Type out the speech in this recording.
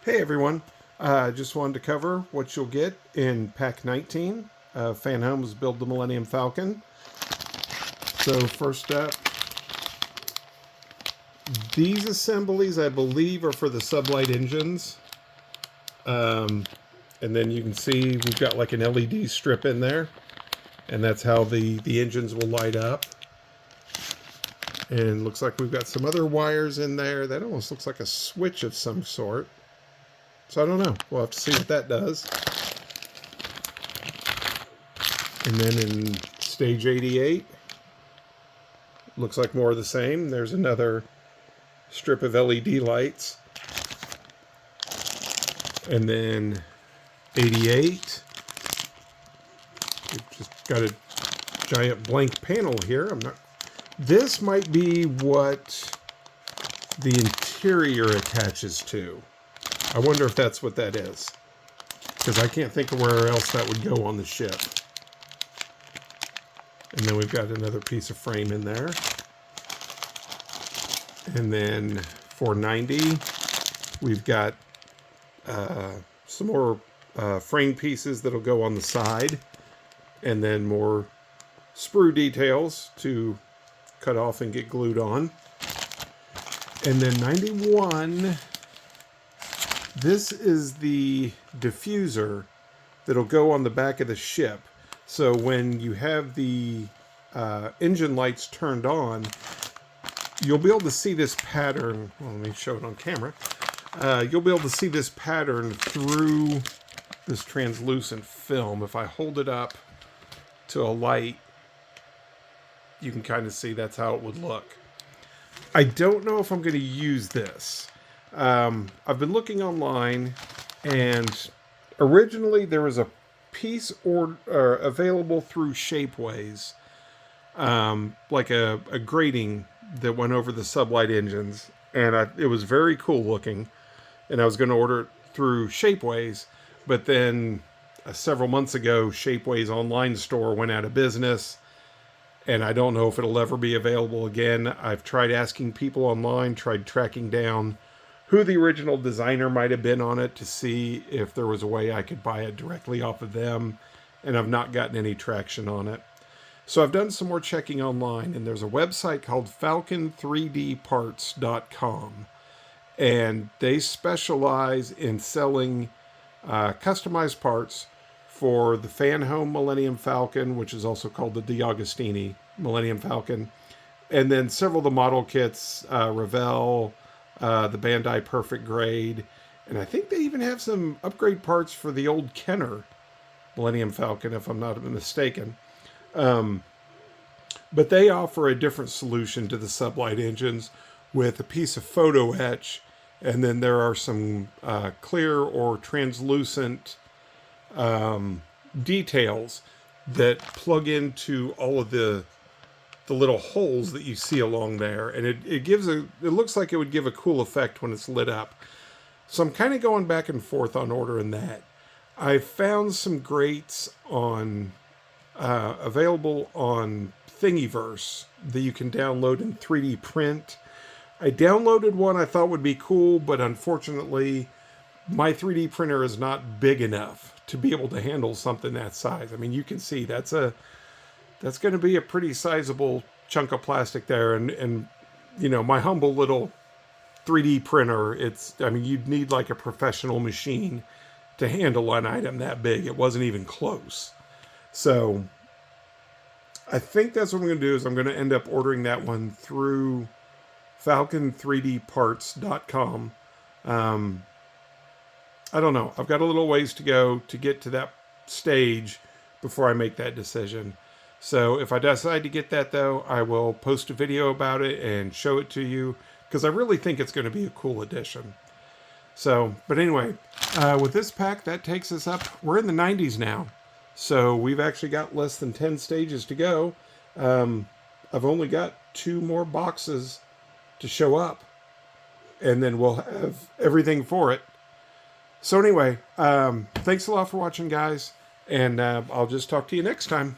Hey everyone, just wanted to cover what you'll get in Pack 19 of Fanhome's Build the Millennium Falcon. So first up, these assemblies I believe are for the sublight engines. And then you can see we've got like an LED strip in there, and that's how the engines will light up. And looks like we've got some other wires in there. That almost looks like a switch of some sort. So I don't know. We'll have to see what that does. And then in stage 88, looks like more of the same. There's another strip of LED lights. And then 88, we've just got a giant blank panel here. This might be what the interior attaches to. I wonder if that's what that is, because I can't think of where else that would go on the ship. And then we've got another piece of frame in there. And then for 90, we've got some more frame pieces that'll go on the side, and then more sprue details to cut off and get glued on. And then 91, this is the diffuser that'll go on the back of the ship. So when you have the engine lights turned on, you'll be able to see this pattern. Well, let me show it on camera. You'll be able to see this pattern through this translucent film. If I hold it up to a light, you can kind of see that's how it would look. I don't know if I'm going to use this. I've been looking online, and originally there was a piece available through Shapeways, like a grating that went over the sublight engines, and it was very cool looking, and I was going to order it through Shapeways, but then several months ago, Shapeways online store went out of business, and I don't know if it'll ever be available again. I've tried asking people online, tried tracking down who the original designer might have been on it to see if there was a way I could buy it directly off of them, and I've not gotten any traction on it. So I've done some more checking online, and there's a website called falcon3dparts.com, and they specialize in selling customized parts for the Fanhome Millennium Falcon, which is also called the DeAugustini Millennium Falcon, and then several of the model kits, Revell, the Bandai Perfect Grade, and I think they even have some upgrade parts for the old Kenner Millennium Falcon, if I'm not mistaken. But they offer a different solution to the sublight engines with a piece of photo etch, and then there are some clear or translucent details that plug into all of the little holes that you see along there, and it looks like it would give a cool effect when it's lit up. So I'm kind of going back and forth on ordering that. I found some grates on available on Thingiverse that you can download and 3D print. I downloaded one I thought would be cool, but unfortunately my 3D printer is not big enough to be able to handle something that size. I mean, you can see that's going to be a pretty sizable chunk of plastic there, and you know, my humble little 3D printer, you'd need like a professional machine to handle an item that big. It wasn't even close. So I think that's what I'm going to do, is I'm going to end up ordering that one through falcon3dparts.com. I don't know. I've got a little ways to go to get to that stage before I make that decision. So if I decide to get that, though, I will post a video about it and show it to you, because I really think it's going to be a cool addition. So, but anyway, with this pack, that takes us up. We're in the 90s now. So we've actually got less than 10 stages to go. I've only got 2 more boxes to show up, and then we'll have everything for it. So anyway, thanks a lot for watching, guys, and I'll just talk to you next time.